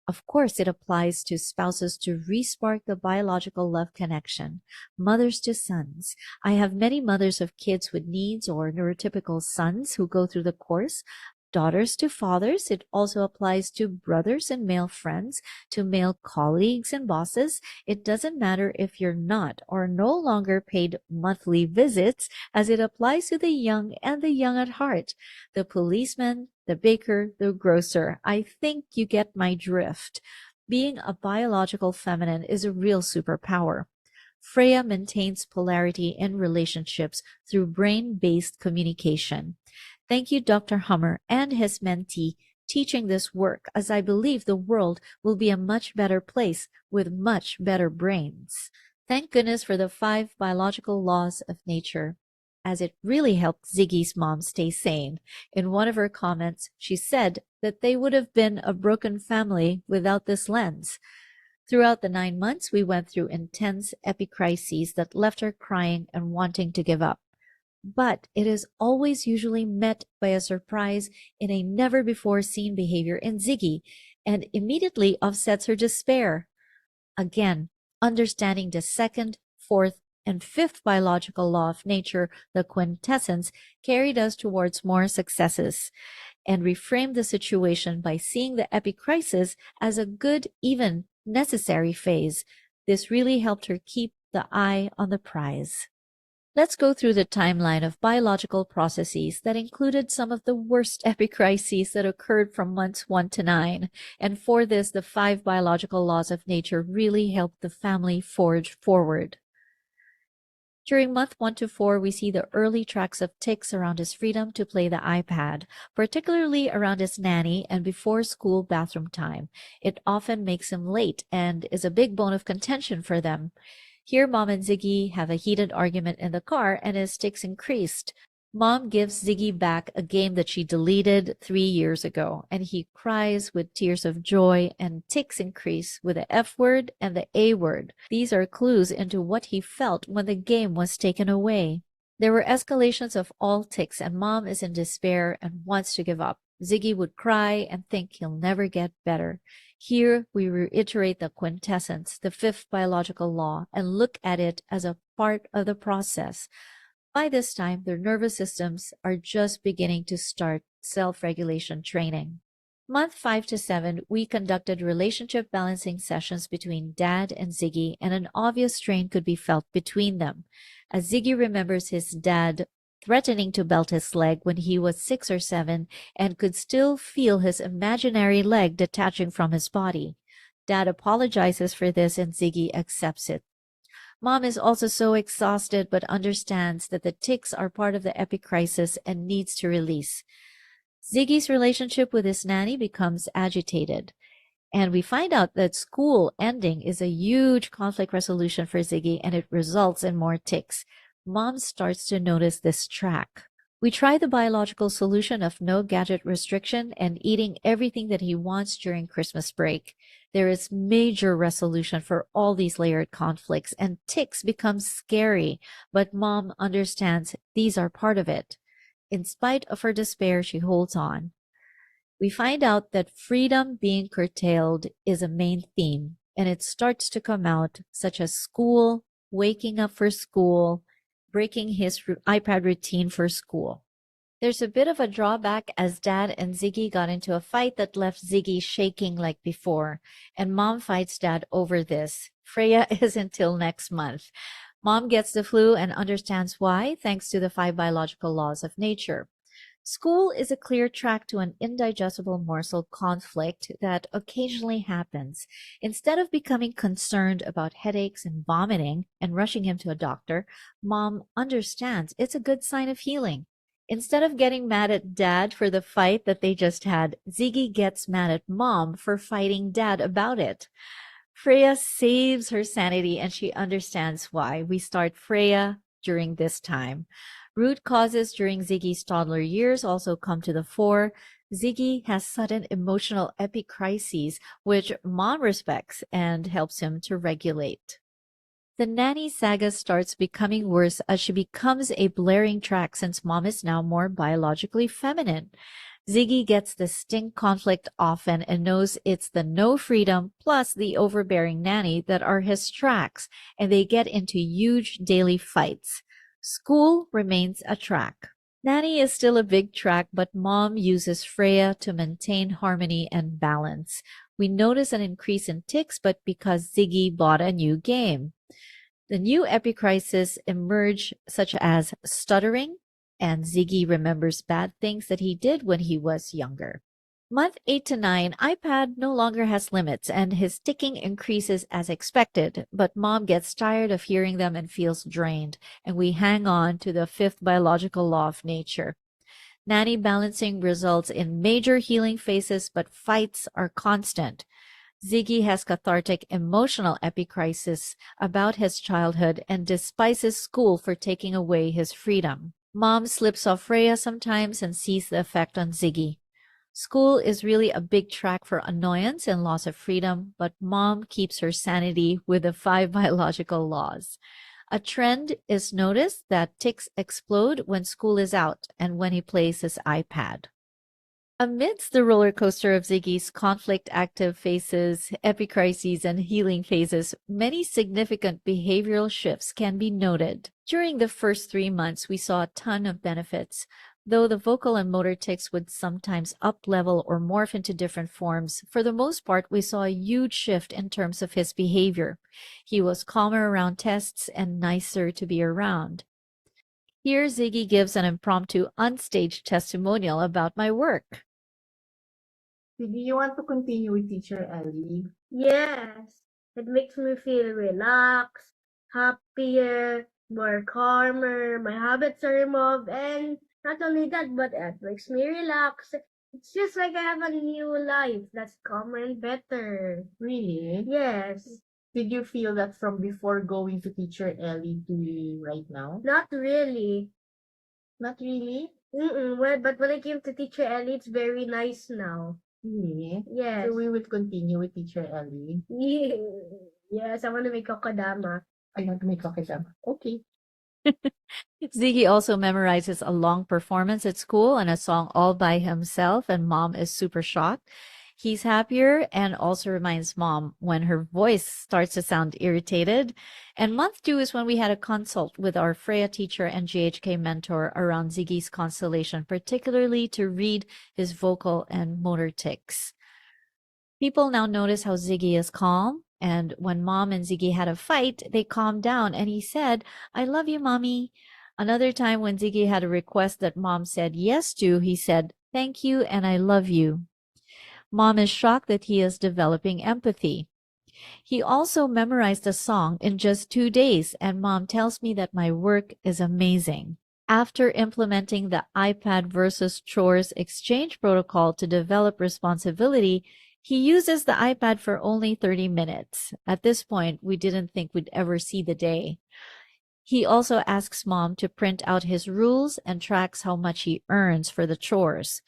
[SPEAKER 1] Of course, it applies to spouses to re-spark the biological love connection. Mothers to sons. I have many mothers of kids with needs or neurotypical sons who go through the course. Daughters to fathers. It also applies to brothers and male friends, to male colleagues and bosses. It doesn't matter if you're not or no longer paid monthly visits, as it applies to the young and the young at heart. The policeman, the baker, the grocer. I think you get my drift. Being a biological feminine is a real superpower. Freya maintains polarity in relationships through brain-based communication. Thank you, Dr. Hummer and his mentee, teaching this work, as I believe the world will be a much better place with much better brains. Thank goodness for the 5 biological laws of nature, as it really helped Ziggy's mom stay sane. In one of her comments, she said that they would have been a broken family without this lens. Throughout the 9 months, we went through intense epicrises that left her crying and wanting to give up. But it is always usually met by a surprise in a never-before-seen behavior in Ziggy, and immediately offsets her despair. Again, understanding the second, fourth, and fifth biological law of nature, the quintessence, carried us towards more successes, and reframed the situation by seeing the epicrisis as a good, even necessary phase. This really helped her keep the eye on the prize. Let's go through the timeline of biological processes that included some of the worst epicrises that occurred from months 1 to 9. And for this, the 5 biological laws of nature really helped the family forge forward. During month 1 to 4, we see the early tracks of tics around his freedom to play the iPad, particularly around his nanny and before school bathroom time. It often makes him late and is a big bone of contention for them. Here, Mom and Ziggy have a heated argument in the car, and his tics increased. Mom gives Ziggy back a game that she deleted 3 years ago, and he cries with tears of joy, and tics increase with the F word and the A word. These are clues into what he felt when the game was taken away. There were escalations of all tics, and Mom is in despair and wants to give up. Ziggy would cry and think he'll never get better. Here we reiterate the quintessence, the 5th biological law, and look at it as a part of the process. By this time, their nervous systems are just beginning to start self-regulation training. Month 5 to 7, we conducted relationship balancing sessions between Dad and Ziggy, and an obvious strain could be felt between them. As Ziggy remembers his dad threatening to belt his leg when he was 6 or 7 and could still feel his imaginary leg detaching from his body. Dad apologizes for this and Ziggy accepts it. Mom is also so exhausted but understands that the tics are part of the epicrisis and needs to release. Ziggy's relationship with his nanny becomes agitated, and we find out that school ending is a huge conflict resolution for Ziggy, and it results in more tics. Mom starts to notice this track. We try the biological solution of no gadget restriction and eating everything that he wants during Christmas break. There is major resolution for all these layered conflicts, and tics become scary, but Mom understands these are part of it. In spite of her despair, she holds on. We find out that freedom being curtailed is a main theme, and it starts to come out, such as school, waking up for school, breaking his iPad routine for school. There's a bit of a drawback as Dad and Ziggy got into a fight that left Ziggy shaking like before, and Mom fights Dad over this. Freya is until next month. Mom gets the flu and understands why, thanks to the 5 biological laws of nature. School is a clear track to an indigestible morsel conflict that occasionally happens. Instead of becoming concerned about headaches and vomiting and rushing him to a doctor, Mom understands it's a good sign of healing. Instead of getting mad at Dad for the fight that they just had, Ziggy gets mad at Mom for fighting Dad about it. Freya saves her sanity and she understands why. We start Freya during this time. Root causes during Ziggy's toddler years also come to the fore. Ziggy has sudden emotional epicrises, which Mom respects and helps him to regulate. The nanny saga starts becoming worse as she becomes a blaring track since Mom is now more biologically feminine. Ziggy gets the stink conflict often and knows it's the no freedom plus the overbearing nanny that are his tracks, and they get into huge daily fights. School remains a track. Nanny is still a big track, but Mom uses Freya to maintain harmony and balance. We notice an increase in tics, but because Ziggy bought a new game. The new epicrisis emerge, such as stuttering, and Ziggy remembers bad things that he did when he was younger. Month 8 to 9, iPad no longer has limits and his ticking increases as expected, but Mom gets tired of hearing them and feels drained, and we hang on to the 5th biological law of nature. Nanny balancing results in major healing phases, but fights are constant. Ziggy has cathartic emotional epicrisis about his childhood and despises school for taking away his freedom. Mom slips off Freya sometimes and sees the effect on Ziggy. School is really a big track for annoyance and loss of freedom, but Mom keeps her sanity with the 5 biological laws. A trend is noticed that tics explode when school is out and when he plays his iPad. Amidst the roller coaster of Ziggy's conflict-active phases, epicrises, and healing phases, many significant behavioral shifts can be noted. During the first 3 months, we saw a ton of benefits. Though the vocal and motor tics would sometimes up-level or morph into different forms, for the most part, we saw a huge shift in terms of his behavior. He was calmer around tests and nicer to be around. Here, Ziggy gives an impromptu, unstaged testimonial about my work.
[SPEAKER 3] Do you want to continue with Teacher Ellie?
[SPEAKER 2] Yes, it makes me feel relaxed, happier, more calmer. My habits are removed, and not only that, but it makes me relax. It's just like I have a new life that's calmer and better.
[SPEAKER 3] Really?
[SPEAKER 2] Yes,
[SPEAKER 3] Did you feel that from before going to Teacher Ellie to right now?
[SPEAKER 2] not really.
[SPEAKER 3] Not really?
[SPEAKER 2] But when I came to Teacher Ellie, it's very nice now.
[SPEAKER 3] Really?
[SPEAKER 2] Yes.
[SPEAKER 3] So we will continue with Teacher Ellie.
[SPEAKER 2] Yes, I want to make kokodama.
[SPEAKER 3] I want to make kakidama. Okay.
[SPEAKER 1] Ziggy also memorizes a long performance at school and a song all by himself, and Mom is super shocked. He's happier and also reminds Mom when her voice starts to sound irritated. And month 2 is when we had a consult with our Freya teacher and GHK mentor around Ziggy's constellation, particularly to read his vocal and motor tics. People now notice how Ziggy is calm, and when Mom and Ziggy had a fight, they calmed down, and he said, "I love you, Mommy." Another time when Ziggy had a request that Mom said yes to, he said, "Thank you and I love you." Mom is shocked that he is developing empathy. He also memorized a song in just 2 days, and Mom tells me that my work is amazing. After implementing the iPad versus chores exchange protocol to develop responsibility, he uses the iPad for only 30 minutes. At this point, we didn't think we'd ever see the day. He also asks Mom to print out his rules and tracks how much he earns for the chores.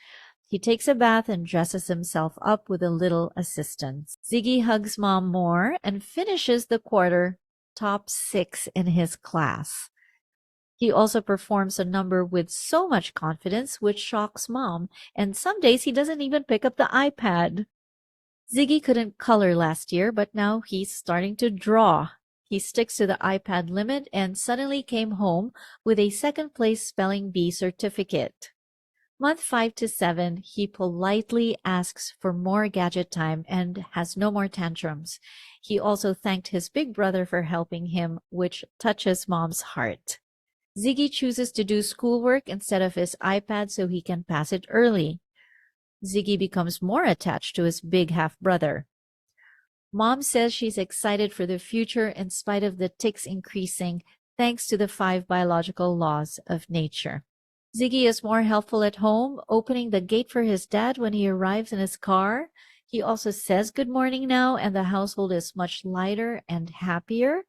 [SPEAKER 1] He takes a bath and dresses himself up with a little assistance. Ziggy hugs Mom more and finishes the quarter top 6 in his class. He also performs a number with so much confidence, which shocks Mom, and some days he doesn't even pick up the iPad. Ziggy couldn't color last year, but now he's starting to draw. He sticks to the iPad limit and suddenly came home with a second place spelling bee certificate. Month 5 to 7, he politely asks for more gadget time and has no more tantrums. He also thanked his big brother for helping him, which touches Mom's heart. Ziggy chooses to do schoolwork instead of his iPad so he can pass it early. Ziggy becomes more attached to his big half-brother. Mom says she's excited for the future in spite of the tics increasing thanks to the 5 biological laws of nature. Ziggy is more helpful at home, opening the gate for his dad when he arrives in his car. He also says good morning now, and the household is much lighter and happier.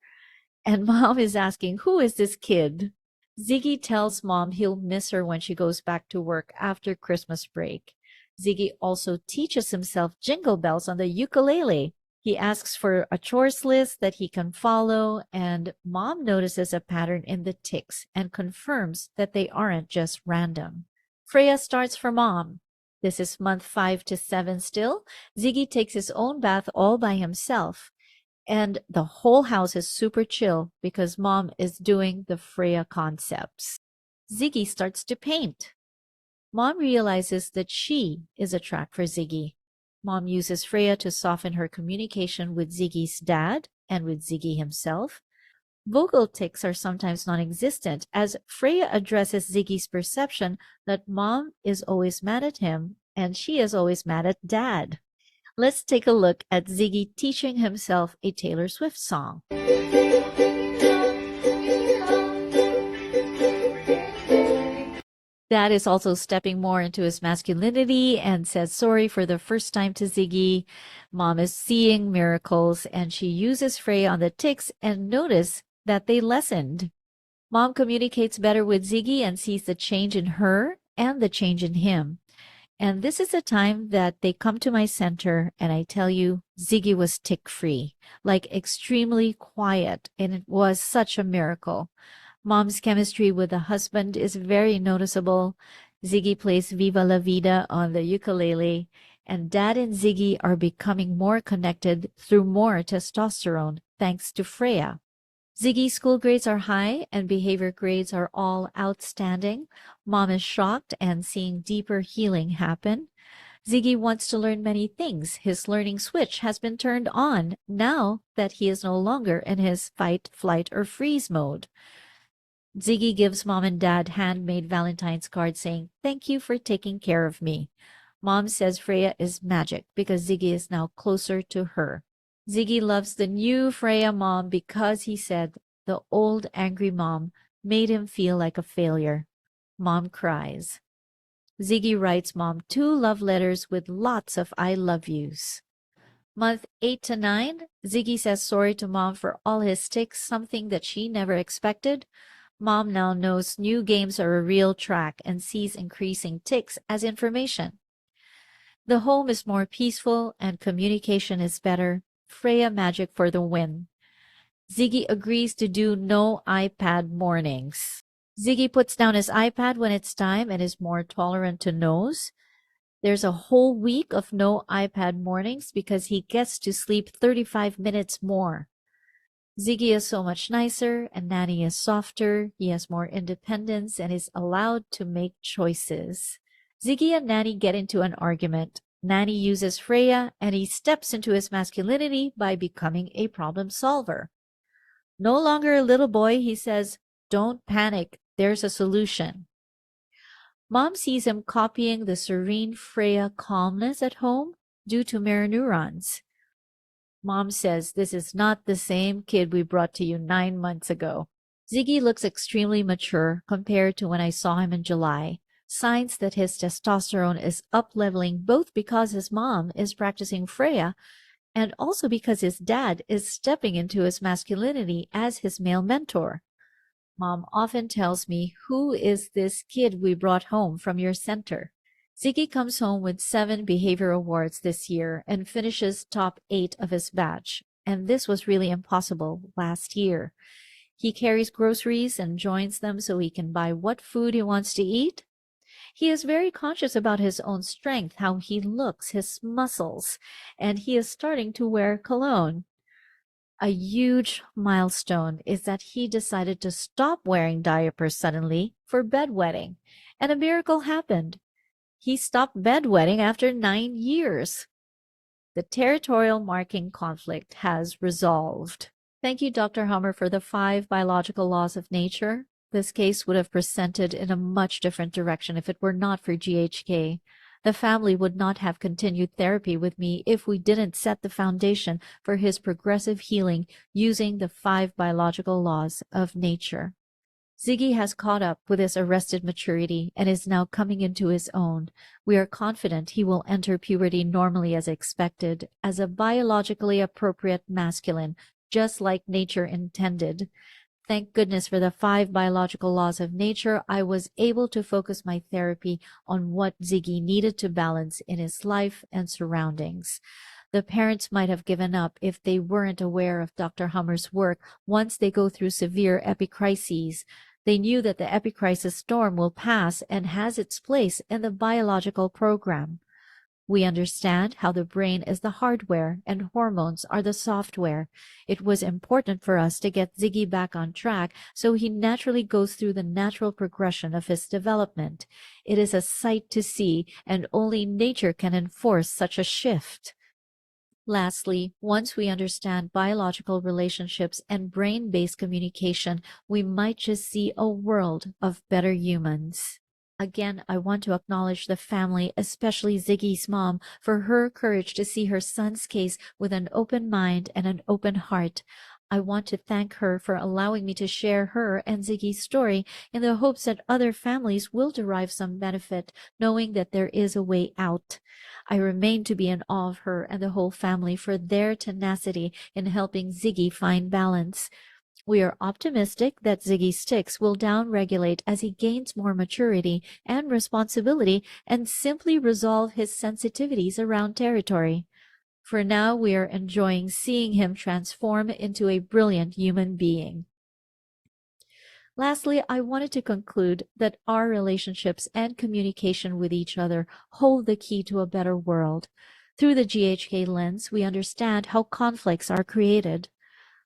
[SPEAKER 1] And Mom is asking, who is this kid? Ziggy tells Mom he'll miss her when she goes back to work after Christmas break. Ziggy also teaches himself jingle bells on the ukulele. He asks for a chores list that he can follow, and Mom notices a pattern in the tics and confirms that they aren't just random. Freya starts for Mom. This is month 5 to 7 still. Ziggy takes his own bath all by himself, and the whole house is super chill because Mom is doing the Freya concepts. Ziggy starts to paint. Mom realizes that she is a track for Ziggy. Mom uses Freya to soften her communication with Ziggy's dad and with Ziggy himself. Vocal tics are sometimes non-existent as Freya addresses Ziggy's perception that Mom is always mad at him and she is always mad at Dad. Let's take a look at Ziggy teaching himself a Taylor Swift song. Dad is also stepping more into his masculinity and says sorry for the first time to Ziggy. Mom is seeing miracles and she uses Freya on the ticks and notice that they lessened. Mom communicates better with Ziggy and sees the change in her and the change in him. And this is the time that they come to my center and I tell you, Ziggy was tick-free, like extremely quiet, and it was such a miracle. Mom's chemistry with the husband is very noticeable. Ziggy plays Viva la Vida on the ukulele, and Dad and Ziggy are becoming more connected through more testosterone, thanks to Freya. Ziggy's school grades are high and behavior grades are all outstanding. Mom is shocked and seeing deeper healing happen. Ziggy wants to learn many things. His learning switch has been turned on now that he is no longer in his fight, flight, or freeze mode. Ziggy gives Mom and Dad handmade Valentine's cards saying, "Thank you for taking care of me." Mom says Freya is magic because Ziggy is now closer to her. Ziggy loves the new Freya mom because he said the old angry mom made him feel like a failure. Mom cries. Ziggy writes Mom 2 love letters with lots of I love yous. Month 8 to 9, Ziggy says sorry to Mom for all his ticks, something that she never expected. Mom now knows new games are a real track and sees increasing ticks as information. The home is more peaceful and communication is better. Freya magic for the win. Ziggy agrees to do no iPad mornings. Ziggy puts down his iPad when it's time and is more tolerant to no's. There's a whole week of no iPad mornings because he gets to sleep 35 minutes more. Ziggy is so much nicer and Nanny is softer. He has more independence and is allowed to make choices. Ziggy and Nanny get into an argument. Nanny uses Freya and he steps into his masculinity by becoming a problem solver. No longer a little boy, he says, "Don't panic, there's a solution." Mom sees him copying the serene Freya calmness at home due to mirror neurons. Mom says, "This is not the same kid we brought to you 9 months ago." Ziggy looks extremely mature compared to when I saw him in July. Signs that his testosterone is up-leveling both because his mom is practicing Freya and also because his dad is stepping into his masculinity as his male mentor. Mom often tells me, "Who is this kid we brought home from your center?" Ziggy comes home with 7 behavior awards this year and finishes top 8 of his batch. And this was really impossible last year. He carries groceries and joins them so he can buy what food he wants to eat. He is very conscious about his own strength, how he looks, his muscles, and he is starting to wear cologne. A huge milestone is that he decided to stop wearing diapers suddenly for bedwetting, and a miracle happened. He stopped bedwetting after 9 years. The territorial marking conflict has resolved. Thank you, Dr. Hummer, for the 5 biological laws of nature. This case would have presented in a much different direction if it were not for GHK. The family would not have continued therapy with me if we didn't set the foundation for his progressive healing using the 5 biological laws of nature. Ziggy has caught up with his arrested maturity and is now coming into his own. We are confident he will enter puberty normally as expected, as a biologically appropriate masculine, just like nature intended. Thank goodness for the 5 biological laws of nature. I was able to focus my therapy on what Ziggy needed to balance in his life and surroundings. The parents might have given up if they weren't aware of Dr. Hummer's work once they go through severe epicrises. They knew that the epicrisis storm will pass and has its place in the biological program. We understand how the brain is the hardware and hormones are the software. It was important for us to get Ziggy back on track so he naturally goes through the natural progression of his development. It is a sight to see, and only nature can enforce such a shift. Lastly, once we understand biological relationships and brain-based communication, we might just see a world of better humans. Again, I want to acknowledge the family, especially Ziggy's mom, for her courage to see her son's case with an open mind and an open heart. I want to thank her for allowing me to share her and Ziggy's story in the hopes that other families will derive some benefit, knowing that there is a way out. I remain to be in awe of her and the whole family for their tenacity in helping Ziggy find balance. We are optimistic that Ziggy's tics will downregulate as he gains more maturity and responsibility and simply resolve his sensitivities around territory. For now, we are enjoying seeing him transform into a brilliant human being. Lastly, I wanted to conclude that our relationships and communication with each other hold the key to a better world. Through the GHK lens, we understand how conflicts are created.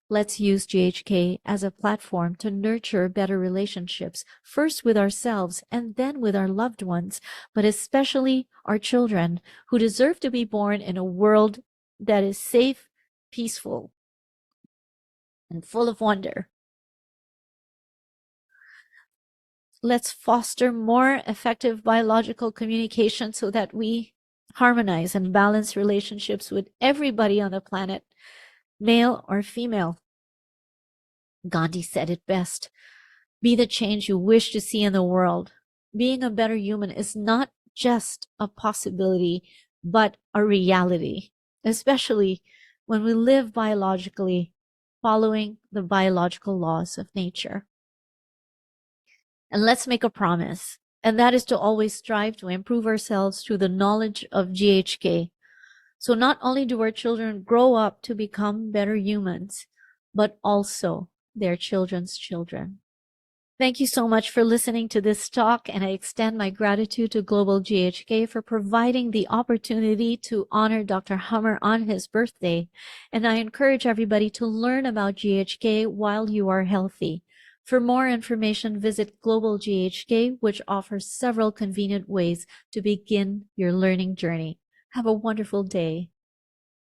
[SPEAKER 1] Let's use GHK as a platform to nurture better relationships, first with ourselves and then with our loved ones, but especially our children, who deserve to be born in a world that is safe, peaceful, and full of wonder. Let's foster more effective biological communication so that we harmonize and balance relationships with everybody on the planet, male or female. Gandhi said it best. Be the change you wish to see in the world. Being a better human is not just a possibility, but a reality, especially when we live biologically, following the biological laws of nature. And let's make a promise, and that is to always strive to improve ourselves through the knowledge of GHK. So not only do our children grow up to become better humans, but also their children's children. Thank you so much for listening to this talk, and I extend my gratitude to Global GHK for providing the opportunity to honor Dr. Hummer on his birthday. And I encourage everybody to learn about GHK while you are healthy. For more information, visit Global GHK, which offers several convenient ways to begin your learning journey. Have a wonderful day.